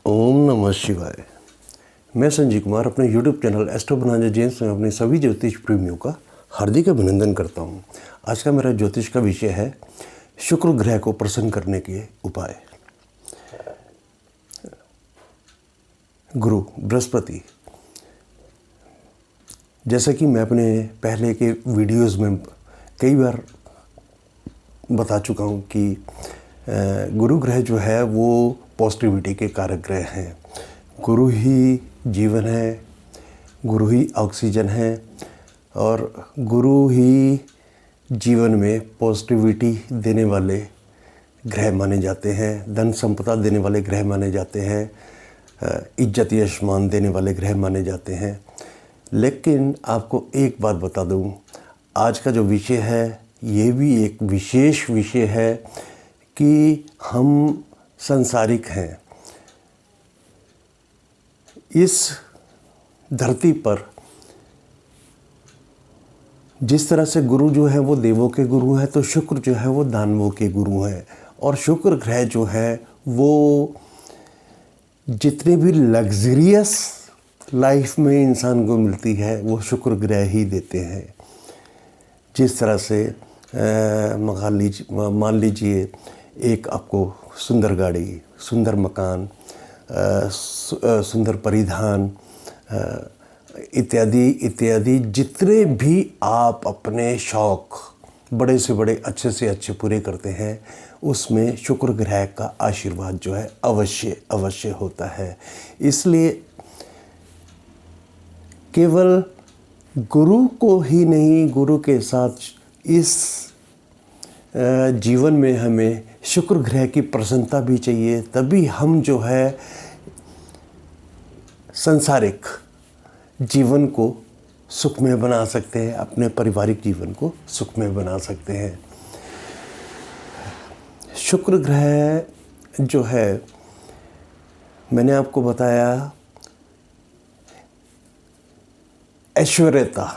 ओम नमः शिवाय। मैं संजीव कुमार अपने YouTube चैनल एस्ट्रो बनाजा जेम्स में अपने सभी ज्योतिष प्रेमियों का हार्दिक अभिनंदन करता हूं। आज का मेरा ज्योतिष का विषय है शुक्र ग्रह को प्रसन्न करने के उपाय। गुरु बृहस्पति, जैसा कि मैं अपने पहले के वीडियोस में कई बार बता चुका हूं कि गुरु ग्रह जो है वो पॉजिटिविटी के कारक ग्रह हैं। गुरु ही जीवन है, गुरु ही ऑक्सीजन है और गुरु ही जीवन में पॉजिटिविटी देने वाले ग्रह माने जाते हैं, धन संपदा देने वाले ग्रह माने जाते हैं, इज्जत यशमान देने वाले ग्रह माने जाते हैं। लेकिन आपको एक बात बता दूं, आज का जो विषय है ये भी एक विशेष विषय है कि हम सांसारिक हैं। इस धरती पर जिस तरह से गुरु जो है वो देवों के गुरु हैं, तो शुक्र जो है वो दानवों के गुरु हैं। और शुक्र ग्रह जो है वो जितने भी लग्जरियस लाइफ में इंसान को मिलती है वो शुक्र ग्रह ही देते हैं। जिस तरह से मान लीजिए एक आपको सुंदर गाड़ी, सुंदर मकान, सुंदर परिधान इत्यादि इत्यादि जितने भी आप अपने शौक़ बड़े से बड़े अच्छे से अच्छे पूरे करते हैं, उसमें शुक्र ग्रह का आशीर्वाद जो है अवश्य होता है। इसलिए केवल गुरु को ही नहीं, गुरु के साथ इस जीवन में हमें शुक्र ग्रह की प्रसन्नता भी चाहिए, तभी हम जो है सांसारिक जीवन को सुखमय बना सकते हैं, अपने पारिवारिक जीवन को सुखमय बना सकते हैं। शुक्र ग्रह जो है मैंने आपको बताया ऐश्वर्यता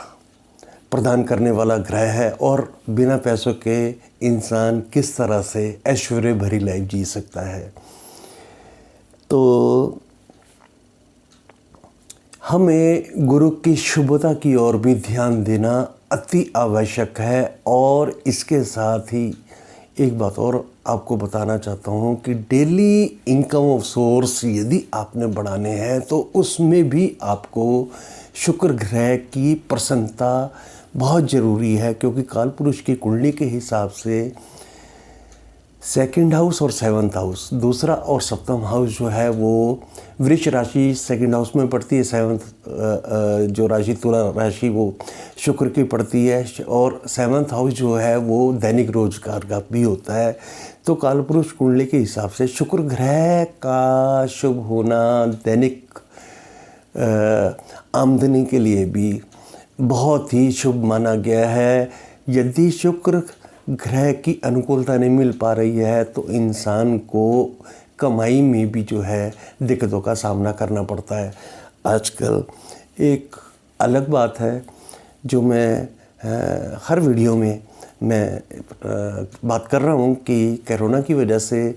प्रदान करने वाला ग्रह है और बिना पैसों के इंसान किस तरह से ऐश्वर्य भरी लाइफ जी सकता है। तो हमें गुरु की शुभता की ओर भी ध्यान देना अति आवश्यक है। और इसके साथ ही एक बात और आपको बताना चाहता हूँ कि डेली इनकम ऑफ सोर्स यदि आपने बढ़ाने हैं तो उसमें भी आपको शुक्र ग्रह की प्रसन्नता बहुत ज़रूरी है। क्योंकि कालपुरुष की कुंडली के हिसाब से सेकंड हाउस और सेवन्थ हाउस, दूसरा और सप्तम हाउस जो है वो वृष राशि सेकंड हाउस में पड़ती है, सेवन्थ जो राशि तुला राशि वो शुक्र की पड़ती है, और सेवन्थ हाउस जो है वो दैनिक रोजगार का भी होता है। तो कालपुरुष कुंडली के हिसाब से शुक्र ग्रह का शुभ होना दैनिक आमदनी के लिए भी बहुत ही शुभ माना गया है। यदि शुक्र ग्रह की अनुकूलता नहीं मिल पा रही है तो इंसान को कमाई में भी जो है दिक्कतों का सामना करना पड़ता है। आजकल एक अलग बात है जो मैं हर वीडियो में मैं बात कर रहा हूँ कि कोरोना की वजह से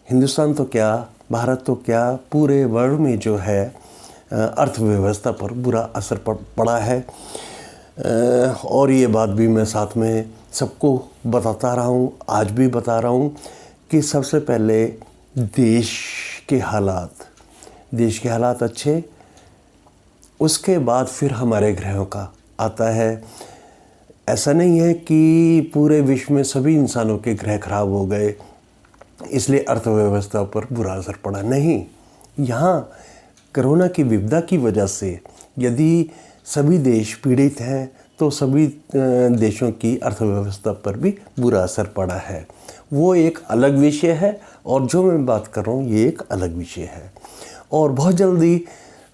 हिंदुस्तान तो क्या, भारत तो क्या, पूरे वर्ल्ड में जो है अर्थव्यवस्था पर बुरा असर पड़ा है। और ये बात भी मैं साथ में सबको बताता रहा हूँ, आज भी बता रहा हूँ कि सबसे पहले देश के हालात अच्छे, उसके बाद फिर हमारे ग्रहों का आता है। ऐसा नहीं है कि पूरे विश्व में सभी इंसानों के ग्रह खराब हो गए इसलिए अर्थव्यवस्था पर बुरा असर पड़ा, नहीं। यहाँ कोरोना की विपदा की वजह से यदि सभी देश पीड़ित हैं तो सभी देशों की अर्थव्यवस्था पर भी बुरा असर पड़ा है। वो एक अलग विषय है और जो मैं बात कर रहा हूँ ये एक अलग विषय है। और बहुत जल्दी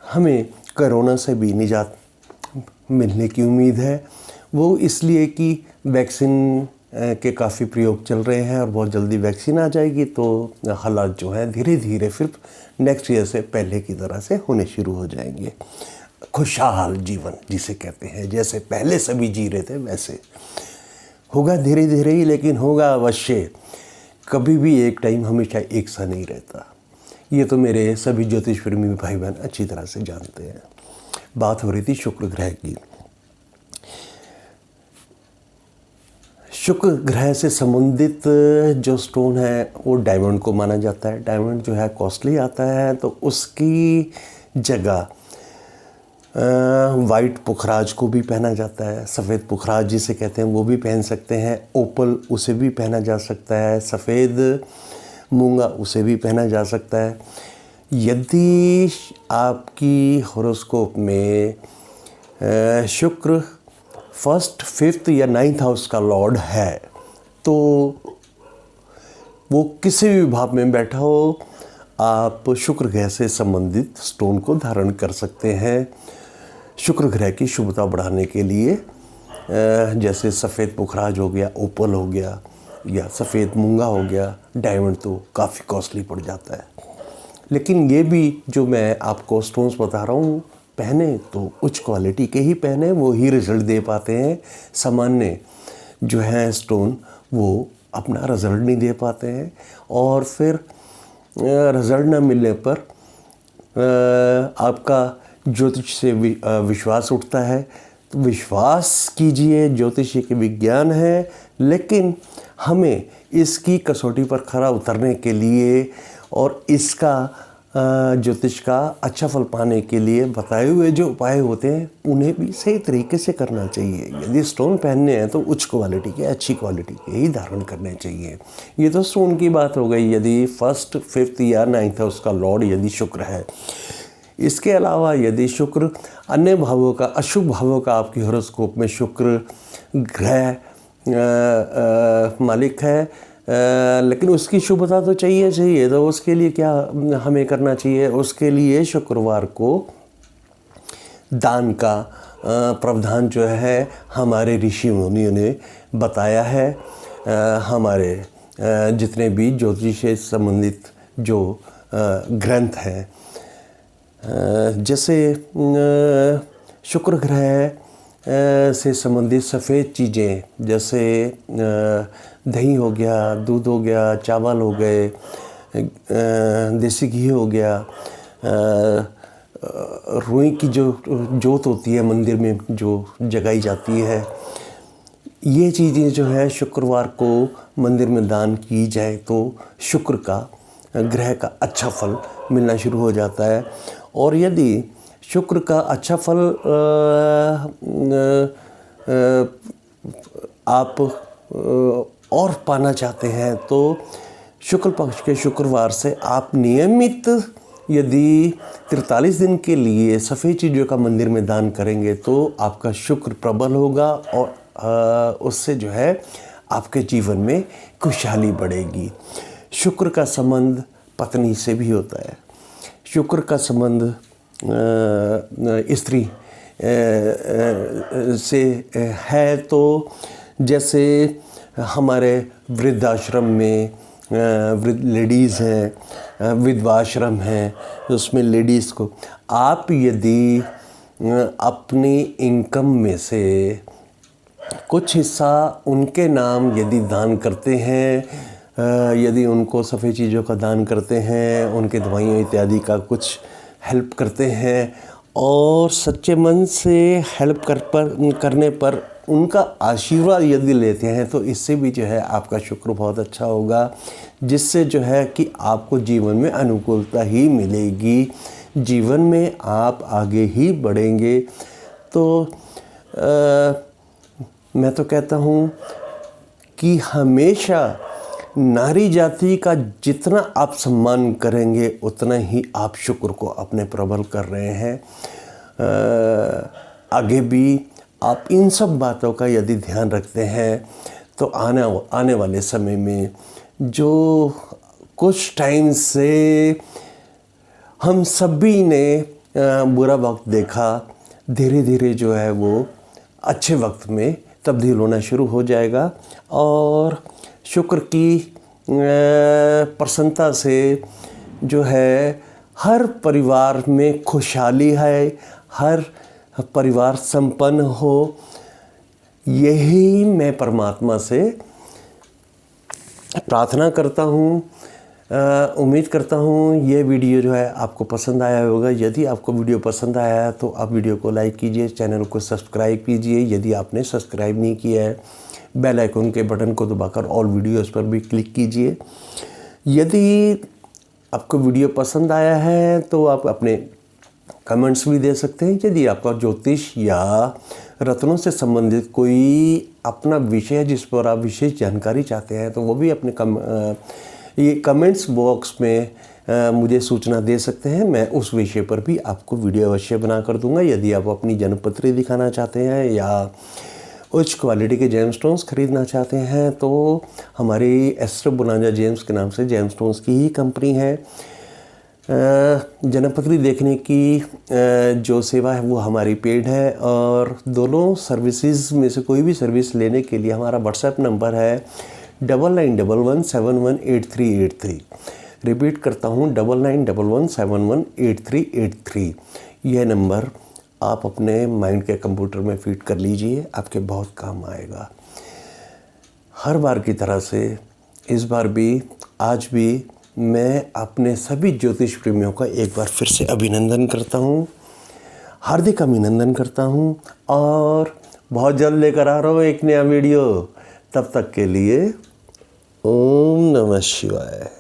हमें कोरोना से भी निजात मिलने की उम्मीद है। वो इसलिए कि वैक्सीन के काफ़ी प्रयोग चल रहे हैं और बहुत जल्दी वैक्सीन आ जाएगी तो हालात जो है धीरे धीरे फिर नेक्स्ट ईयर से पहले की तरह से होने शुरू हो जाएंगे। खुशहाल जीवन जिसे कहते हैं, जैसे पहले सभी जी रहे थे वैसे होगा धीरे धीरे ही, लेकिन होगा अवश्य। कभी भी एक टाइम हमेशा एक सा नहीं रहता। ये तो मेरे सभी ज्योतिष प्रेमी भाई बहन अच्छी तरह से जानते हैं। बात हो रही थी शुक्र ग्रह की। शुक्र ग्रह से संबंधित जो स्टोन है वो डायमंड को माना जाता है। डायमंड जो है कॉस्टली आता है, तो उसकी जगह वाइट पुखराज को भी पहना जाता है। सफ़ेद पुखराज जिसे कहते हैं वो भी पहन सकते हैं। ओपल उसे भी पहना जा सकता है। सफ़ेद मूंगा उसे भी पहना जा सकता है। यदि आपकी हॉरोस्कोप में शुक्र 1st, 5th या 9th हाउस का लॉर्ड है, तो वो किसी भी भाव में बैठा हो, आप शुक्र ग्रह से संबंधित स्टोन को धारण कर सकते हैं शुक्र ग्रह की शुभता बढ़ाने के लिए। जैसे सफ़ेद पुखराज हो गया, ओपल हो गया, या सफ़ेद मूंगा हो गया। डायमंड तो काफ़ी कॉस्टली पड़ जाता है, लेकिन ये भी जो मैं आपको स्टोन्स बता रहा हूँ, पहने तो उच्च क्वालिटी के ही पहने, वो ही रिज़ल्ट दे पाते हैं। सामान्य जो है स्टोन वो अपना रिज़ल्ट नहीं दे पाते हैं, और फिर रिज़ल्ट ना मिलने पर आपका ज्योतिष से विश्वास उठता है। तो विश्वास कीजिए, ज्योतिष एक विज्ञान है, लेकिन हमें इसकी कसौटी पर खरा उतरने के लिए और इसका ज्योतिष का अच्छा फल पाने के लिए बताए हुए जो उपाय होते हैं उन्हें भी सही तरीके से करना चाहिए। यदि स्टोन पहनने हैं तो उच्च क्वालिटी के, अच्छी क्वालिटी के ही धारण करने चाहिए। ये तो स्टोन की बात हो गई यदि 1st, 5th या 9th हाउस का लॉर्ड यदि शुक्र है। इसके अलावा यदि शुक्र अन्य भावों का, अशुभ भावों का आपकी हॉरोस्कोप में शुक्र ग्रह मालिक है, लेकिन उसकी शुभता तो चाहिए, तो उसके लिए क्या हमें करना चाहिए? उसके लिए शुक्रवार को दान का प्रावधान जो है हमारे ऋषि मुनियों ने बताया है। हमारे जितने भी ज्योतिष से संबंधित जो ग्रंथ हैं, जैसे शुक्र ग्रह से संबंधित सफ़ेद चीज़ें, जैसे दही हो गया, दूध हो गया, चावल हो गए, देसी घी हो गया, रुई की जो जोत होती है मंदिर में जो जगाई जाती है, ये चीज़ें जो है शुक्रवार को मंदिर में दान की जाए तो शुक्र का ग्रह का अच्छा फल मिलना शुरू हो जाता है। और यदि शुक्र का अच्छा फल आप और पाना चाहते हैं तो शुक्ल पक्ष के शुक्रवार से आप नियमित यदि 43 दिन के लिए सफ़ेद चीज़ों का मंदिर में दान करेंगे तो आपका शुक्र प्रबल होगा, और उससे जो है आपके जीवन में खुशहाली बढ़ेगी। शुक्र का संबंध पत्नी से भी होता है। शुक्र का संबंध स्त्री से है, तो जैसे हमारे वृद्धाश्रम में वृद्ध लेडीज़ हैं, विधवाश्रम हैं, उसमें लेडीज़ को आप यदि अपनी इनकम में से कुछ हिस्सा उनके नाम यदि दान करते हैं, यदि उनको सफ़ेद चीज़ों का दान करते हैं, उनके दवाइयों इत्यादि का कुछ हेल्प करते हैं, और सच्चे मन से हेल्प करने पर उनका आशीर्वाद यदि लेते हैं, तो इससे भी जो है आपका शुक्र बहुत अच्छा होगा, जिससे जो है कि आपको जीवन में अनुकूलता ही मिलेगी, जीवन में आप आगे ही बढ़ेंगे। तो मैं तो कहता हूँ कि हमेशा नारी जाति का जितना आप सम्मान करेंगे उतना ही आप शुक्र को अपने प्रबल कर रहे हैं। आगे भी आप इन सब बातों का यदि ध्यान रखते हैं तो आने वाले समय में जो कुछ टाइम से हम सभी ने बुरा वक्त देखा, धीरे धीरे जो है वो अच्छे वक्त में तब्दील होना शुरू हो जाएगा, और शुक्र की प्रसन्नता से जो है हर परिवार में खुशहाली है, हर परिवार संपन्न हो, यही मैं परमात्मा से प्रार्थना करता हूँ। उम्मीद करता हूँ ये वीडियो जो है आपको पसंद आया होगा। यदि आपको वीडियो पसंद आया है तो आप वीडियो को लाइक कीजिए, चैनल को सब्सक्राइब कीजिए। यदि आपने सब्सक्राइब नहीं किया है, बेल आइकन के बटन को दबाकर ऑल वीडियोस पर भी क्लिक कीजिए। यदि आपको वीडियो पसंद आया है तो आप अपने कमेंट्स भी दे सकते हैं। यदि आपका ज्योतिष या रत्नों से संबंधित कोई अपना विषय है जिस पर आप विशेष जानकारी चाहते हैं तो वो भी अपने ये कमेंट्स बॉक्स में मुझे सूचना दे सकते हैं। मैं उस विषय पर भी आपको वीडियो अवश्य बना कर दूंगा। यदि आप अपनी जन्मपत्री दिखाना चाहते हैं या उच्च क्वालिटी के जेमस्टोन्स खरीदना चाहते हैं तो हमारी एस्ट्रो बोनांजा जेम्स के नाम से जेमस्टोन्स की ही कंपनी है। जन्मपत्री देखने की जो सेवा है वो हमारी पेड है, और दोनों सर्विसेज में से कोई भी सर्विस लेने के लिए हमारा व्हाट्सएप नंबर है 9911718383। रिपीट करता हूँ 9911718383। यह नंबर आप अपने माइंड के कंप्यूटर में फीड कर लीजिए, आपके बहुत काम आएगा। हर बार की तरह से इस बार भी, आज भी मैं अपने सभी ज्योतिष प्रेमियों का एक बार फिर से अभिनंदन करता हूँ, हार्दिक अभिनंदन करता हूँ। और बहुत जल्द लेकर आ रहा हूँ एक नया वीडियो। तब तक के लिए ओम नमः शिवाय।